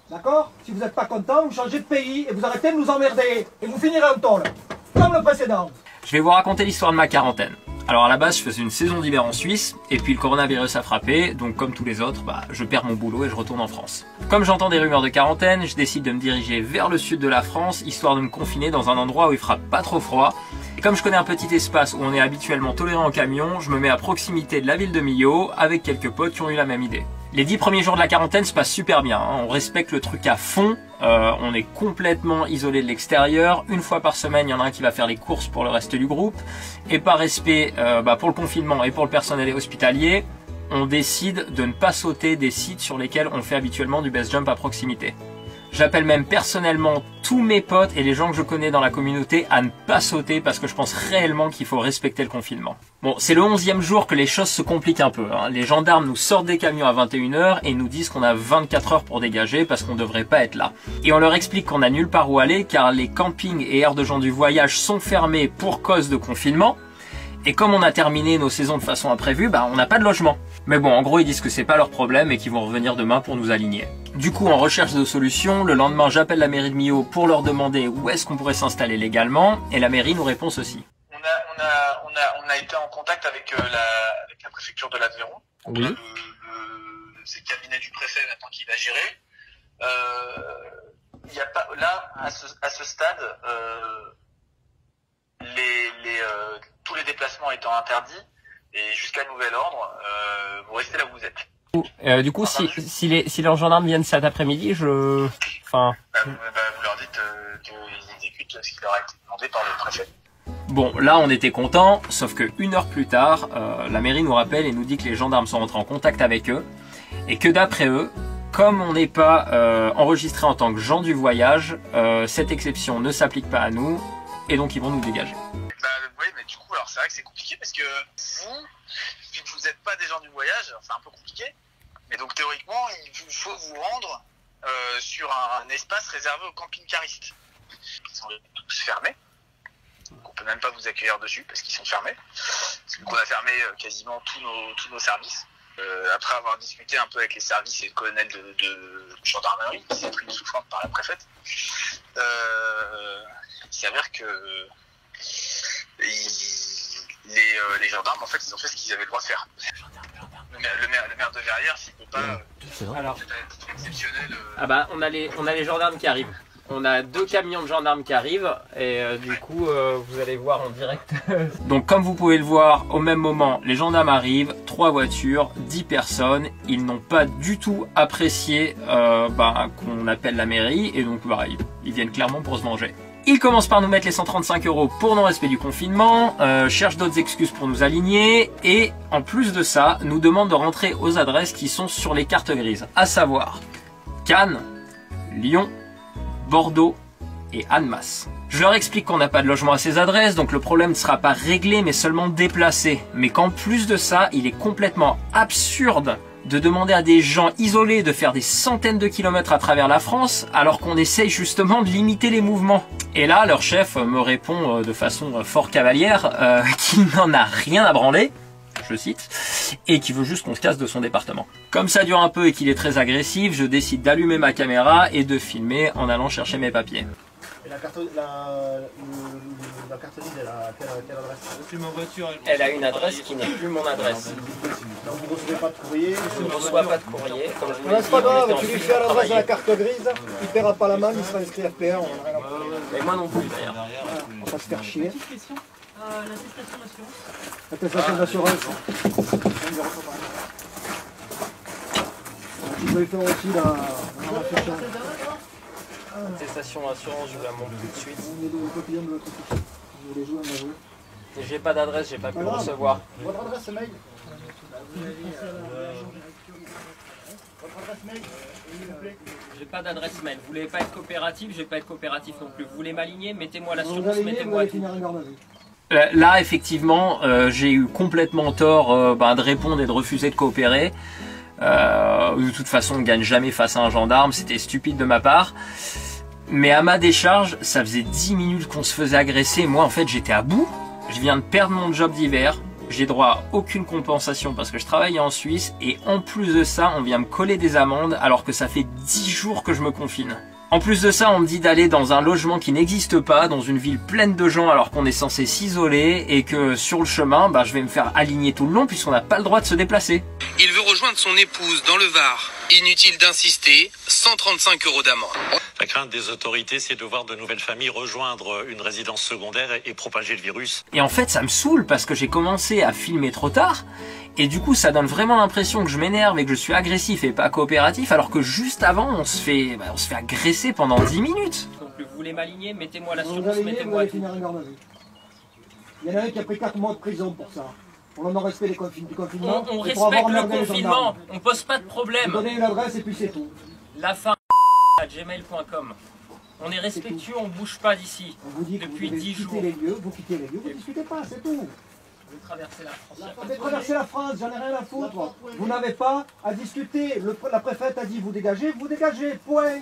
D'accord? Si vous n'êtes pas content, vous changez de pays et vous arrêtez de nous emmerder. Et vous finirez en tôle, comme le précédent. Je vais vous raconter l'histoire de ma quarantaine. Alors à la base, je faisais une saison d'hiver en Suisse, et puis le coronavirus a frappé, donc comme tous les autres, je perds mon boulot et je retourne en France. Comme j'entends des rumeurs de quarantaine, je décide de me diriger vers le sud de la France, histoire de me confiner dans un endroit où il fera pas trop froid. Et comme je connais un petit espace où on est habituellement toléré en camion, je me mets à proximité de la ville de Millau, avec quelques potes qui ont eu la même idée. Les 10 premiers jours de la quarantaine se passent super bien, hein. On respecte le truc à fond, on est complètement isolé de l'extérieur. Une fois par semaine, il y en a un qui va faire les courses pour le reste du groupe. Et par respect pour le confinement et pour le personnel hospitalier, on décide de ne pas sauter des sites sur lesquels on fait habituellement du base jump à proximité. J'appelle même personnellement tous mes potes et les gens que je connais dans la communauté à ne pas sauter parce que je pense réellement qu'il faut respecter le confinement. Bon, c'est le 11e jour que les choses se compliquent un peu, hein. Les gendarmes nous sortent des camions à 21 h et nous disent qu'on a 24 heures pour dégager parce qu'on devrait pas être là. Et on leur explique qu'on a nulle part où aller car les campings et aires de gens du voyage sont fermés pour cause de confinement. Et comme on a terminé nos saisons de façon imprévue, on n'a pas de logement. Mais bon, en gros, ils disent que c'est pas leur problème et qu'ils vont revenir demain pour nous aligner. Du coup, en recherche de solutions, le lendemain, j'appelle la mairie de Millau pour leur demander où est-ce qu'on pourrait s'installer légalement, et la mairie nous répond ceci. On a été en contact avec la préfecture de l'Aveyron. Oui. C'est le cabinet du préfet maintenant qui va gérer. Il y a pas là à ce stade tous les déplacements étant interdits et jusqu'à nouvel ordre, vous restez là où vous êtes. Du coup, si les gendarmes viennent cet après-midi, vous leur dites qu'ils exécutent ce qui leur a été demandé par le préfet. Bon, là on était contents, sauf que 1 heure plus tard, la mairie nous rappelle et nous dit que les gendarmes sont rentrés en contact avec eux et que d'après eux, comme on n'est pas enregistré en tant que gens du voyage, cette exception ne s'applique pas à nous et donc ils vont nous dégager. Oui, mais du coup, alors c'est vrai que c'est compliqué parce que vous, vu que vous n'êtes pas des gens du voyage, c'est un peu compliqué. Mais donc théoriquement, il faut vous rendre sur un espace réservé aux camping-caristes. Ils sont tous fermés. Donc on peut même pas vous accueillir dessus parce qu'ils sont fermés. Donc on a fermé quasiment tous nos services. Après avoir discuté un peu avec les services et le colonel de gendarmerie qui s'est pris une souffrante par la préfète, il s'avère que les gendarmes, en fait, ils ont fait ce qu'ils avaient le droit de faire. Le maire de Verrières, s'il peut pas, Alors, c'est exceptionnel. on a les gendarmes qui arrivent. On a 2 camions de gendarmes qui arrivent et du coup vous allez voir en direct. Donc comme vous pouvez le voir, au même moment les gendarmes arrivent, 3 voitures, 10 personnes. Ils n'ont pas du tout apprécié qu'on appelle la mairie et donc ils viennent clairement pour se venger. Ils commencent par nous mettre les 135 € pour non-respect du confinement, cherchent d'autres excuses pour nous aligner et en plus de ça nous demandent de rentrer aux adresses qui sont sur les cartes grises, à savoir Cannes, Lyon, Bordeaux et Annemasse. Je leur explique qu'on n'a pas de logement à ces adresses, donc le problème ne sera pas réglé mais seulement déplacé. Mais qu'en plus de ça, il est complètement absurde de demander à des gens isolés de faire des centaines de kilomètres à travers la France alors qu'on essaye justement de limiter les mouvements. Et là, leur chef me répond de façon fort cavalière qu'il n'en a rien à branler, je cite, et qui veut juste qu'on se casse de son département. Comme ça dure un peu et qu'il est très agressif, je décide d'allumer ma caméra et de filmer en allant chercher mes papiers. Et la carte grise, elle a quelle adresse? C'est ma voiture. Elle a une adresse qui n'est plus mon adresse. Donc vous ne recevez pas de courrier? Je ne reçois pas de courrier. Comme je vous l'ai dit, C'est pas grave, on tu était lui fais à l'adresse de la travailler. carte grise, il ne paiera pas la main, il sera inscrit RPR, on n'a rien à foutre. Et moi non plus d'ailleurs. On va pas se faire chier. L'attestation d'assurance. L'attestation d'assurance. Tu peux lui faire aussi la... On va faire ça. Attestation d'assurance, je vous la montre tout de suite. On est le quotidien de votre équipe. Vous voulez jouer, on va jouer. J'ai pas d'adresse, j'ai pas pu grave. recevoir. Votre adresse mail? Votre adresse mail, s'il vous plaît. J'ai pas d'adresse mail. Vous voulez pas être coopératif, je vais pas être coopératif non plus. Vous voulez m'aligner, mettez-moi Vous l'assurance, allez mettez-moi tout. finir en garde à vue. Là, effectivement, j'ai eu complètement tort de répondre et de refuser de coopérer. De toute façon, on ne gagne jamais face à un gendarme, c'était stupide de ma part. Mais à ma décharge, ça faisait 10 minutes qu'on se faisait agresser. Moi, en fait, j'étais à bout. Je viens de perdre mon job d'hiver. J'ai droit à aucune compensation parce que je travaille en Suisse et en plus de ça, on vient me coller des amendes alors que ça fait 10 jours que je me confine. En plus de ça, on me dit d'aller dans un logement qui n'existe pas, dans une ville pleine de gens alors qu'on est censé s'isoler et que sur le chemin, je vais me faire aligner tout le long puisqu'on n'a pas le droit de se déplacer. Il veut rejoindre son épouse dans le Var. Inutile d'insister, 135 € d'amende. La crainte des autorités, c'est de voir de nouvelles familles rejoindre une résidence secondaire et propager le virus. Et en fait, ça me saoule parce que j'ai commencé à filmer trop tard. Et du coup, ça donne vraiment l'impression que je m'énerve et que je suis agressif et pas coopératif, alors que juste avant, on se fait agresser pendant 10 minutes. Donc, vous voulez m'aligner, mettez-moi l'assurance, mettez-moi tout. Il y en a un qui a pris 4 mois de prison pour ça. Pour le non-respect du confinement. On respecte le confinement, on pose pas de problème. Vous donnez une adresse et puis c'est tout. Lafin@gmail.com. On est respectueux, on bouge pas d'ici. On vous dit que depuis vous 10 jours. Vous quittez les lieux, vous discutez pas, c'est tout. Vous traversez la France. Vous avez traversé la France, j'en ai rien à foutre. Vous n'avez pas à discuter. La préfète a dit vous dégagez, point.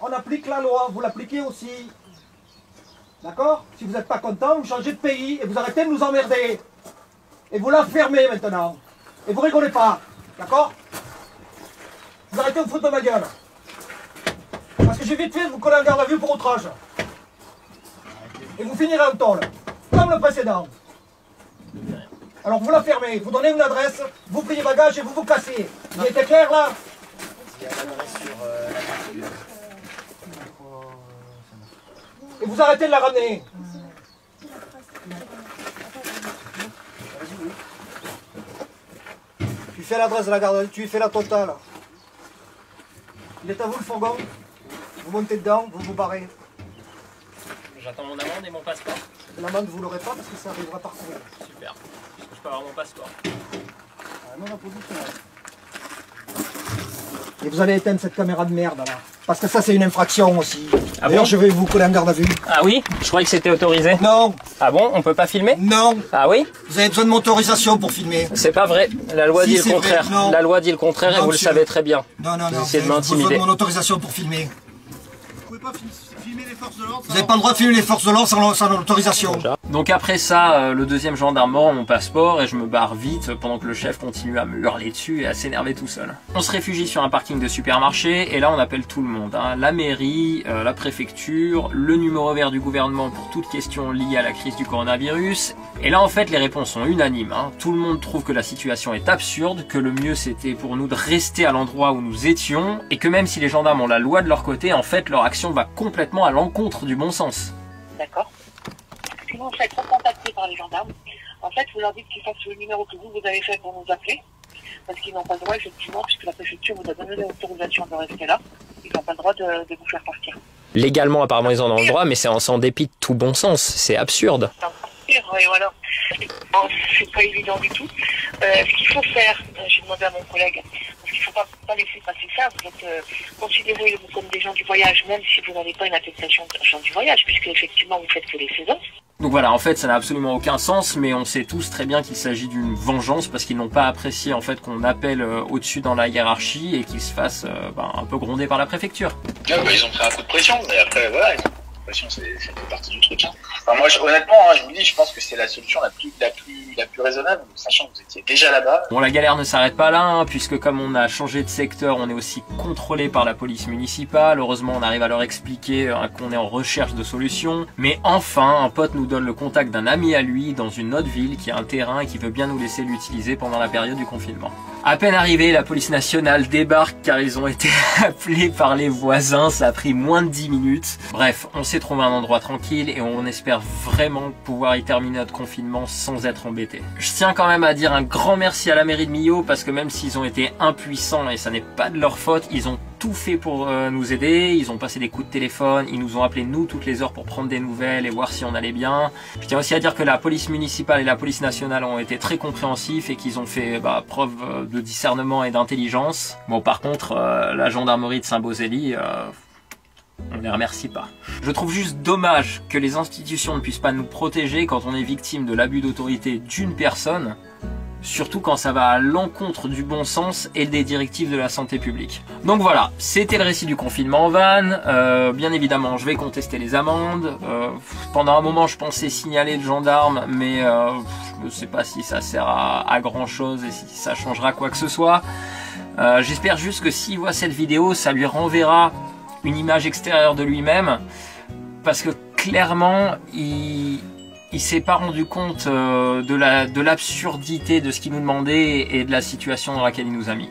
On applique la loi, vous l'appliquez aussi. D'accord? Si vous n'êtes pas content, vous changez de pays et vous arrêtez de nous emmerder. Et vous la fermez maintenant. Et vous rigolez pas. D'accord? Vous arrêtez de vous foutre de ma gueule. Parce que j'ai vite fait de vous coller en garde à vue pour outrage. Et vous finirez en tôle. Comme le précédent. Alors vous la fermez, vous donnez une adresse, vous prenez bagages et vous vous cassez. Il était clair là? Et vous arrêtez de la ramener. Tu fais l'adresse de la garde, tu fais la totale. Il est à vous le fourgon. Vous montez dedans, vous vous barrez. J'attends mon amende et mon passeport. L'amende vous l'aurez pas parce que ça arrivera par courrier. Super. Je peux avoir mon passeport. Non, la position. Et vous allez éteindre cette caméra de merde là. Parce que ça c'est une infraction aussi. Ah D'ailleurs bon? je vais vous coller en garde à vue. Ah oui? Je croyais que c'était autorisé. Non, Ah bon? On peut pas filmer? non, Ah oui? vous avez besoin de mon autorisation pour filmer. C'est pas vrai. La loi Si, dit le c'est vrai. contraire. Non. La loi dit le contraire et Non, vous monsieur. le savez très bien. Non, non, non, Vous essayez de vous avez besoin m'intimider. de mon autorisation pour filmer. Vous pouvez pas filmer les forces de l'ordre. Vous n'avez pas le droit de filmer les forces de l'ordre sans autorisation. Donc après ça, le deuxième gendarme me rend mon passeport et je me barre vite pendant que le chef continue à me hurler dessus et à s'énerver tout seul. On se réfugie sur un parking de supermarché et là on appelle tout le monde. La mairie, la préfecture, le numéro vert du gouvernement pour toute question liée à la crise du coronavirus. Et là en fait les réponses sont unanimes. Tout le monde trouve que la situation est absurde, que le mieux c'était pour nous de rester à l'endroit où nous étions et que même si les gendarmes ont la loi de leur côté, en fait leur action va complètement à l'encontre du bon sens. D'accord. Si vous vous faites recontacter par les gendarmes, en fait, vous leur dites qu'ils fassent le numéro que vous avez fait pour nous appeler, parce qu'ils n'ont pas le droit, effectivement, puisque la préfecture vous a donné l'autorisation de rester là, ils n'ont pas le droit de vous faire partir. Légalement, apparemment, ils en ont le droit, mais c'est en dépit de tout bon sens. C'est absurde. Et voilà. Bon, c'est pas évident du tout. Ce qu'il faut faire, j'ai demandé à mon collègue, parce qu'il ne faut pas laisser passer ça. Vous êtes considérés comme des gens du voyage, même si vous n'avez pas une attestation de gens du voyage, puisque effectivement vous faites que les saisons. Donc voilà, en fait, ça n'a absolument aucun sens, mais on sait tous très bien qu'il s'agit d'une vengeance parce qu'ils n'ont pas apprécié en fait qu'on appelle au-dessus dans la hiérarchie et qu'ils se fassent un peu gronder par la préfecture. Ils ont pris un coup de pression, mais après voilà, la pression c'est fait partie du truc. Enfin, moi honnêtement, je vous dis, je pense que c'est la solution la plus raisonnable, sachant que vous étiez déjà là-bas. Bon, la galère ne s'arrête pas là, puisque comme on a changé de secteur, on est aussi contrôlé par la police municipale. Heureusement, on arrive à leur expliquer qu'on est en recherche de solutions. Mais enfin, un pote nous donne le contact d'un ami à lui dans une autre ville qui a un terrain et qui veut bien nous laisser l'utiliser pendant la période du confinement. À peine arrivé, la police nationale débarque car ils ont été appelés par les voisins, ça a pris moins de 10 minutes. Bref, on s'est trouvé un endroit tranquille et on espère vraiment pouvoir y terminer notre confinement sans être embêté. Je tiens quand même à dire un grand merci à la mairie de Millau parce que même s'ils ont été impuissants et ça n'est pas de leur faute, ils ont tout fait pour nous aider, ils ont passé des coups de téléphone, ils nous ont appelé nous toutes les heures pour prendre des nouvelles et voir si on allait bien. Je tiens aussi à dire que la police municipale et la police nationale ont été très compréhensifs et qu'ils ont fait preuve de discernement et d'intelligence. Bon, par contre, la gendarmerie de Saint-Beauzély, on les remercie pas. Je trouve juste dommage que les institutions ne puissent pas nous protéger quand on est victime de l'abus d'autorité d'une personne, surtout quand ça va à l'encontre du bon sens et des directives de la santé publique. Donc voilà, c'était le récit du confinement en van. Bien évidemment, je vais contester les amendes. Pendant un moment, je pensais signaler le gendarme, mais je ne sais pas si ça sert à grand chose et si ça changera quoi que ce soit. J'espère juste que s'il voit cette vidéo, ça lui renverra une image extérieure de lui-même, parce que clairement, il s'est pas rendu compte de l'absurdité de ce qu'il nous demandait et de la situation dans laquelle il nous a mis.